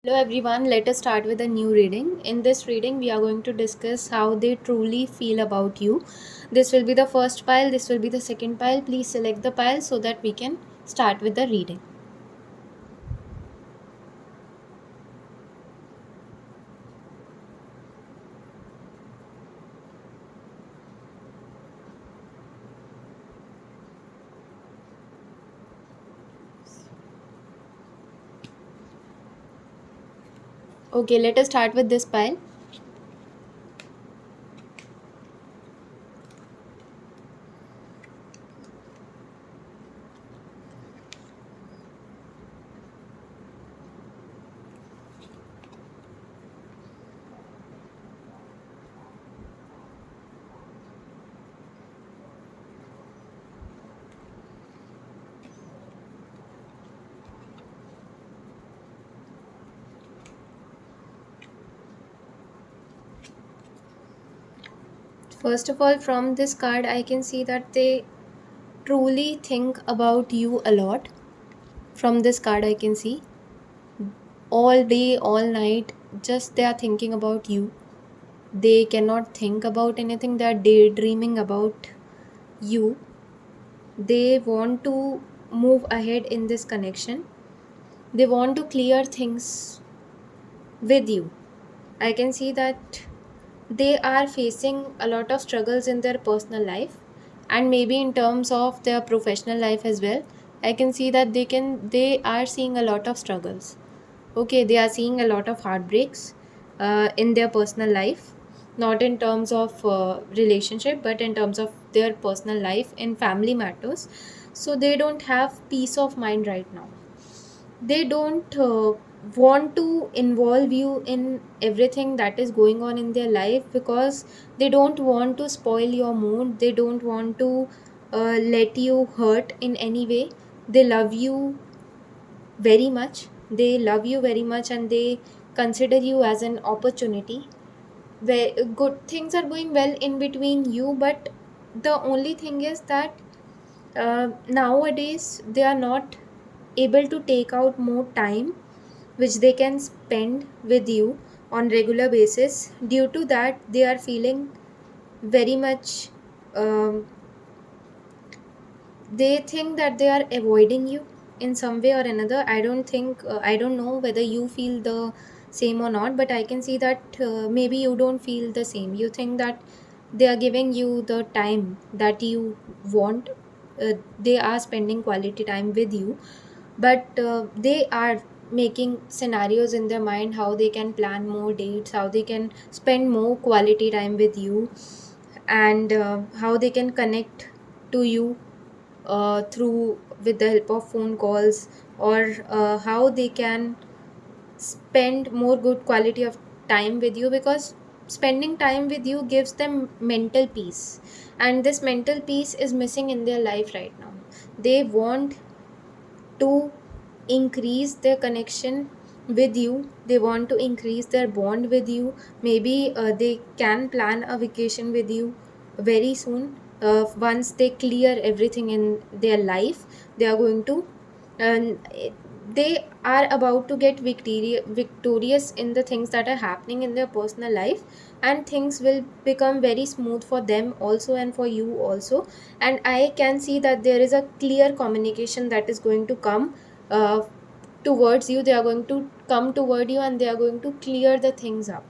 Hello everyone, let us start with a new reading. In this reading, we are going to discuss how they truly feel about you. This will be the first pile, this will be the second pile. Please select the pile so that we can start with the reading. Okay, let us start with this pile. First of all, from this card, I can see that they truly think about you a lot. From this card, I can see all day, all night, just they are thinking about you. They cannot think about anything, they are daydreaming about you. They want to move ahead in this connection. They want to clear things with you. I can see that they are facing a lot of struggles in their personal life and maybe in terms of their professional life as well. I can see that they are seeing a lot of struggles. Okay, they are seeing a lot of heartbreaks in their personal life, not in terms of relationship but in terms of their personal life in family matters. So they don't have peace of mind right now. They don't want to involve you in everything that is going on in their life because they don't want to spoil your mood. They don't want to let you hurt in any way. They love you very much. They love you very much and they consider you as an opportunity where good things are going well in between you. But the only thing is that nowadays they are not able to take out more time which they can spend with you on regular basis. Due to that, they are feeling very much um, they think that they are avoiding you in some way or another. I don't think I don't know whether you feel the same or not, but I can see that maybe you don't feel the same. You think that they are giving you the time that you want. They are spending quality time with you, but they are making scenarios in their mind how they can plan more dates, how they can spend more quality time with you, and how they can connect to you through with the help of phone calls, or how they can spend more good quality of time with you, because spending time with you gives them mental peace, and this mental peace is missing in their life right now. They want to increase their connection with you. They want to increase their bond with you. Maybe they can plan a vacation with you very soon. Once they clear everything in their life, they are going to and they are about to get victorious in the things that are happening in their personal life, and things will become very smooth for them also and for you also. And I can see that there is a clear communication that is going to come uh, towards you. They are going to come toward you and they are going to clear the things up.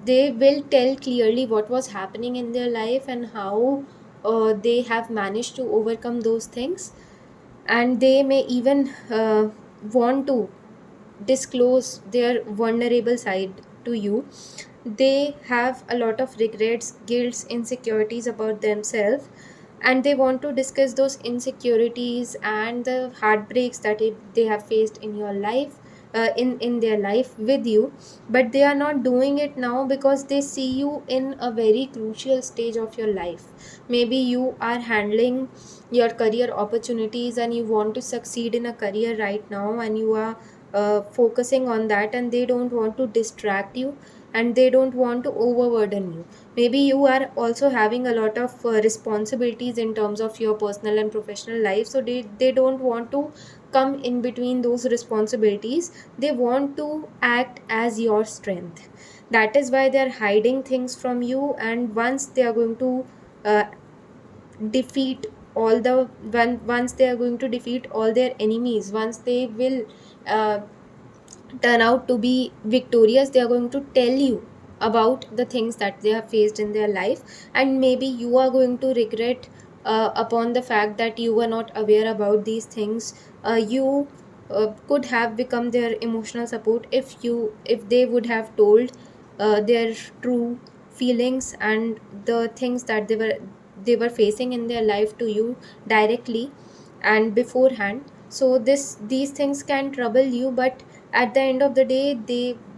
They will tell clearly what was happening in their life and how they have managed to overcome those things. And they may even want to disclose their vulnerable side to you. They have a lot of regrets, guilts, insecurities about themselves, and they want to discuss those insecurities and the heartbreaks that they have faced in your life, in their life with you. But they are not doing it now because they see you in a very crucial stage of your life. Maybe you are handling your career opportunities and you want to succeed in a career right now, and you are focusing on that, and they don't want to distract you and they don't want to overburden you. Maybe you are also having a lot of responsibilities in terms of your personal and professional life, so they don't want to come in between those responsibilities. They want to act as your strength. That is why they are hiding things from you, and once they are going to uh, defeat all the once they are going to defeat all their enemies, once they will uh, turn out to be victorious, they are going to tell you about the things that they have faced in their life. And maybe you are going to regret upon the fact that you were not aware about these things. You could have become their emotional support if they would have told their true feelings and the things that they were facing in their life to you directly and beforehand. So these things can trouble you, but at the end of the day,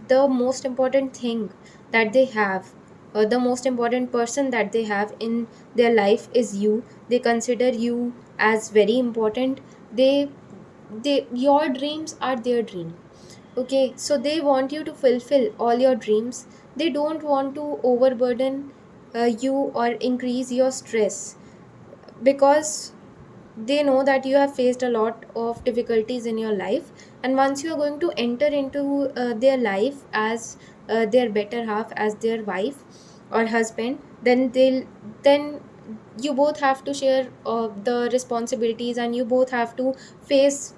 the most important thing that they have, the most important person that they have in their life is you. They consider you as very important. They your dreams are their dream. Okay, so they want you to fulfill all your dreams. They don't want to overburden you or increase your stress, because they know that you have faced a lot of difficulties in your life. And once you are going to enter into their life as their better half, as their wife or husband, then you both have to share the responsibilities, and you both have to face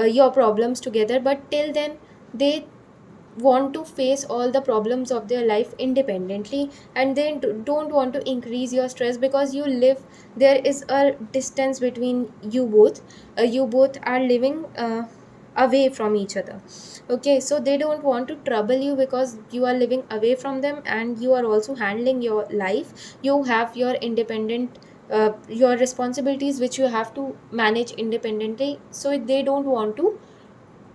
your problems together. But till then, they want to face all the problems of their life independently, and they don't want to increase your stress, because you live, there is a distance between you both. You both are living away from each other. Okay, so they don't want to trouble you because you are living away from them, and you are also handling your life. You have your independent your responsibilities which you have to manage independently, so they don't want to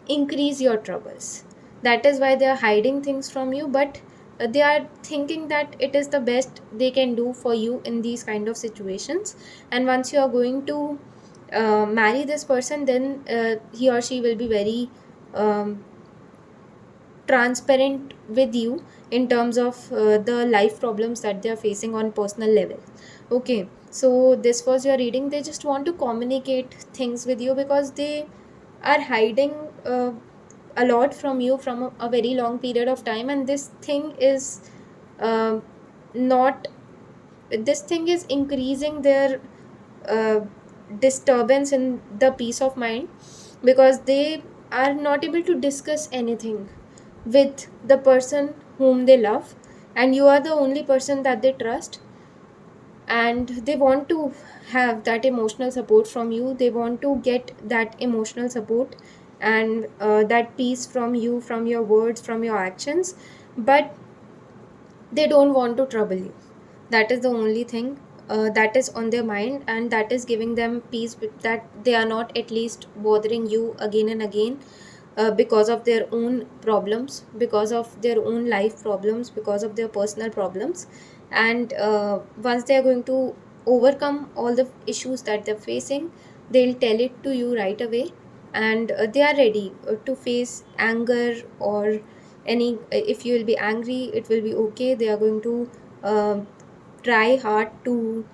increase your troubles. That is why they are hiding things from you, but they are thinking that it is the best they can do for you in these kind of situations. And once you are going to marry this person, then he or she will be very um, transparent with you in terms of the life problems that they are facing on personal level. Okay, so this was your reading. They just want to communicate things with you because they are hiding a lot from you from a very long period of time. And this thing is um not this thing is increasing their uh, disturbance in the peace of mind, because they are not able to discuss anything with the person whom they love, and you are the only person that they trust. And they want to have that emotional support from you. They want to get that emotional support and that peace from you, from your words, from your actions. But they don't want to trouble you. That is the only thing that is on their mind, and that is giving them peace, that they are not at least bothering you again and again because of their own problems, because of their own life problems, because of their personal problems. And once they are going to overcome all the issues that they're facing, they'll tell it to you right away. And they are ready to face anger or any if you will be angry, it will be okay. They are going to uh, try hard to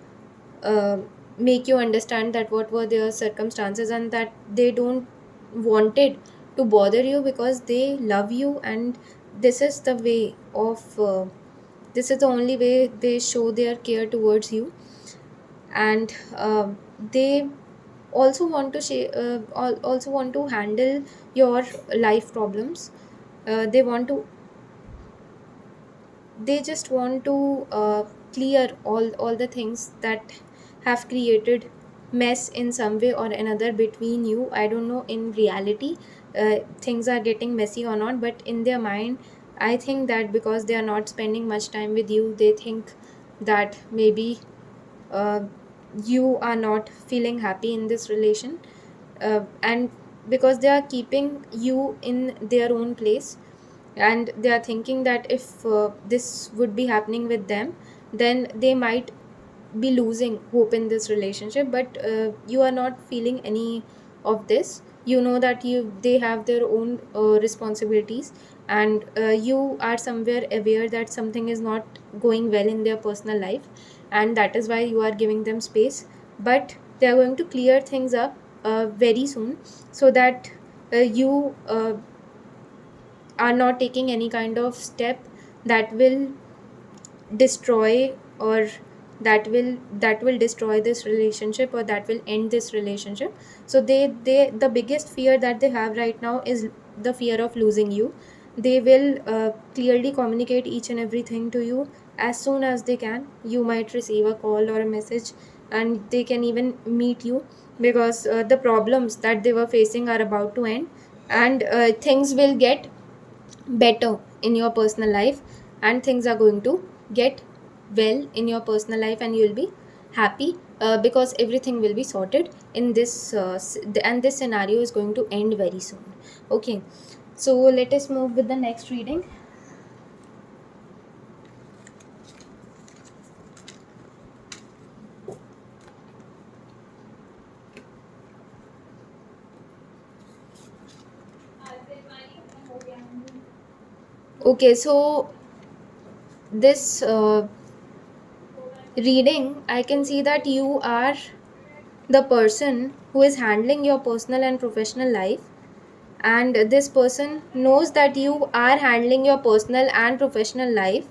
uh, make you understand that what were their circumstances, and that they don't wanted to bother you because they love you. And this is the way of this is the only way they show their care towards you. And they also want to also want to handle your life problems. They want to they just want to clear all the things that have created mess in some way or another between you. I don't know in reality things are getting messy or not, but in their mind, I think that because they are not spending much time with you, they think that maybe uh, you are not feeling happy in this relation. And because they are keeping you in their own place, and they are thinking that if this would be happening with them, then they might be losing hope in this relationship. But you are not feeling any of this. You know that they have their own responsibilities, and you are somewhere aware that something is not going well in their personal life, and that is why you are giving them space. But they are going to clear things up very soon, so that you are not taking any kind of step that will destroy, or that will destroy this relationship, or that will end this relationship. So they the biggest fear that they have right now is the fear of losing you. They will clearly communicate each and everything to you as soon as they can. You might receive a call or a message, and they can even meet you, because the problems that they were facing are about to end, and things will get better in your personal life, and things are going to get well in your personal life, and you'll be happy, because everything will be sorted in this and this scenario is going to end very soon. Okay, so let us move with the next reading. Okay, so this reading, I can see that you are the person who is handling your personal and professional life, and this person knows that you are handling your personal and professional life.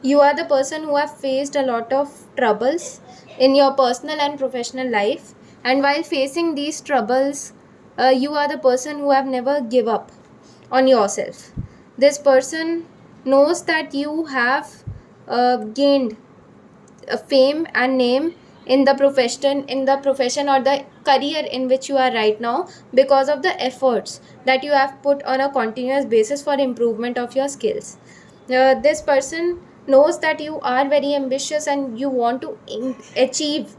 You are the person who have faced a lot of troubles in your personal and professional life, and while facing these troubles, you are the person who have never give up on yourself. This person knows that you have gained fame and name in the profession or the career in which you are right now, because of the efforts that you have put on a continuous basis for improvement of your skills. This person knows that you are very ambitious, and you want to achieve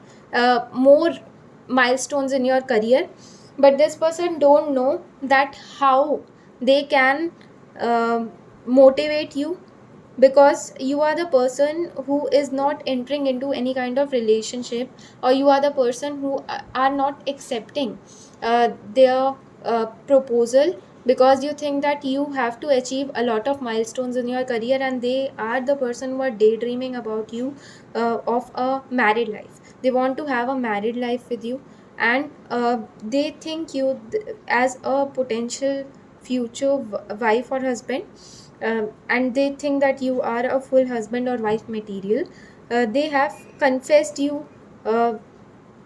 more milestones in your career, but this person don't know that how they can motivate you, because you are the person who is not entering into any kind of relationship, or you are the person who are not accepting their proposal, because you think that you have to achieve a lot of milestones in your career, and they are the person who are daydreaming about you of a married life. They want to have a married life with you, and they think you as a potential future wife or husband, and they think that you are a full husband or wife material. They have confessed you uh,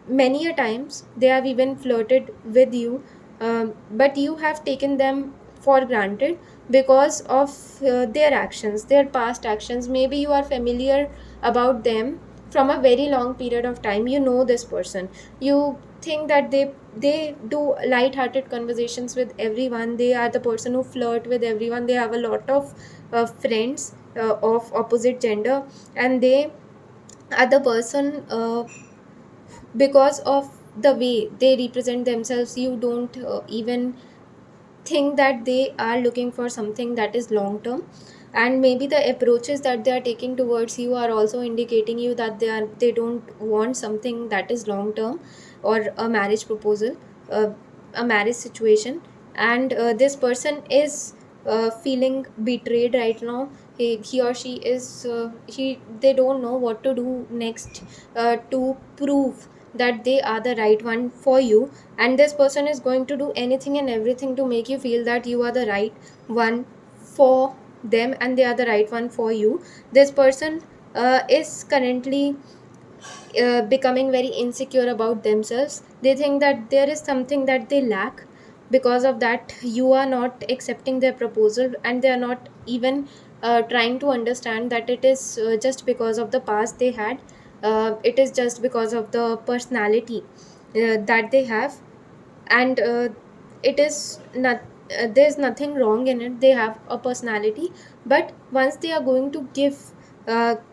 many a times. They have even flirted with you, but you have taken them for granted because of their actions, their past actions. Maybe you are familiar about them from a very long period of time. You know this person. You think that they do light-hearted conversations with everyone. They are the person who flirt with everyone. They have a lot of friends of opposite gender, and they are the person because of the way they represent themselves. You don't even think that they are looking for something that is long term, and maybe the approaches that they are taking towards you are also indicating you that they don't want something that is long term, or a marriage proposal, uh, a marriage situation. And this person is feeling betrayed right now. He or she is they don't know what to do next to prove that they are the right one for you, and this person is going to do anything and everything to make you feel that you are the right one for them, and they are the right one for you. This person is currently becoming very insecure about themselves. They think that there is something that they lack. Because of that, you are not accepting their proposal, and they are not even trying to understand that it is just because of the past they had. It is just because of the personality that they have, and it is not there's nothing wrong in it. They have a personality, but once they are going to give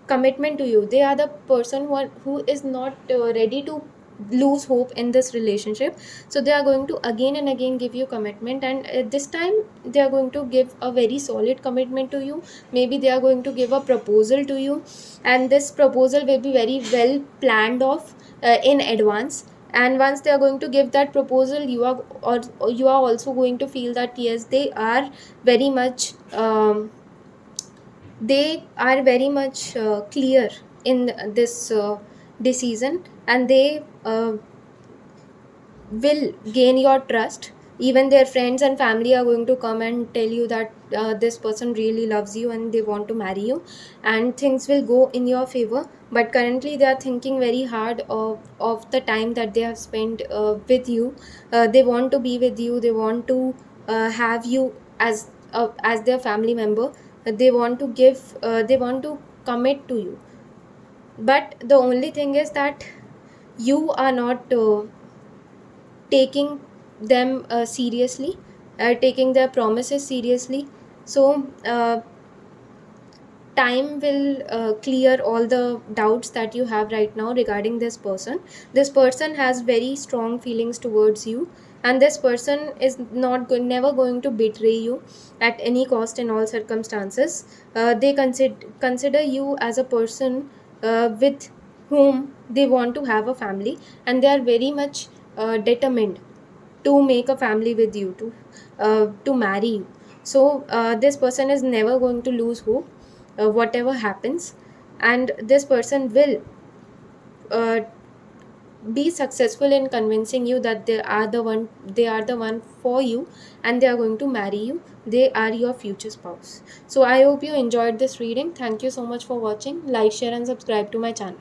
commitment to you, they are the person who is not ready to lose hope in this relationship. So they are going to again and again give you commitment, and this time they are going to give a very solid commitment to you. Maybe they are going to give a proposal to you, and this proposal will be very well planned off in advance. And once they are going to give that proposal, you are also going to feel that yes, very much they are very much clear in this decision, and will gain your trust. Even their friends and family are going to come and tell you that this person really loves you and they want to marry you, and things will go in your favor. But currently they are thinking very hard of the time that they have spent with you. They want to be with you, they want to have you as their family member. They want to give, they want to commit to you. But the only thing is that you are not taking them seriously, taking their promises seriously. So time will clear all the doubts that you have right now regarding this person. This person has very strong feelings towards you, and this person is never going to betray you at any cost in all circumstances. They consider you as a person with whom they want to have a family, and they are very much determined to make a family with you, to marry you. So this person is never going to lose hope, whatever happens. And this person will uh, be successful in convincing you that they are the one for you, and they are going to marry you. They are your future spouse. So I hope you enjoyed this reading. Thank you so much for watching. Like, share and subscribe to my channel.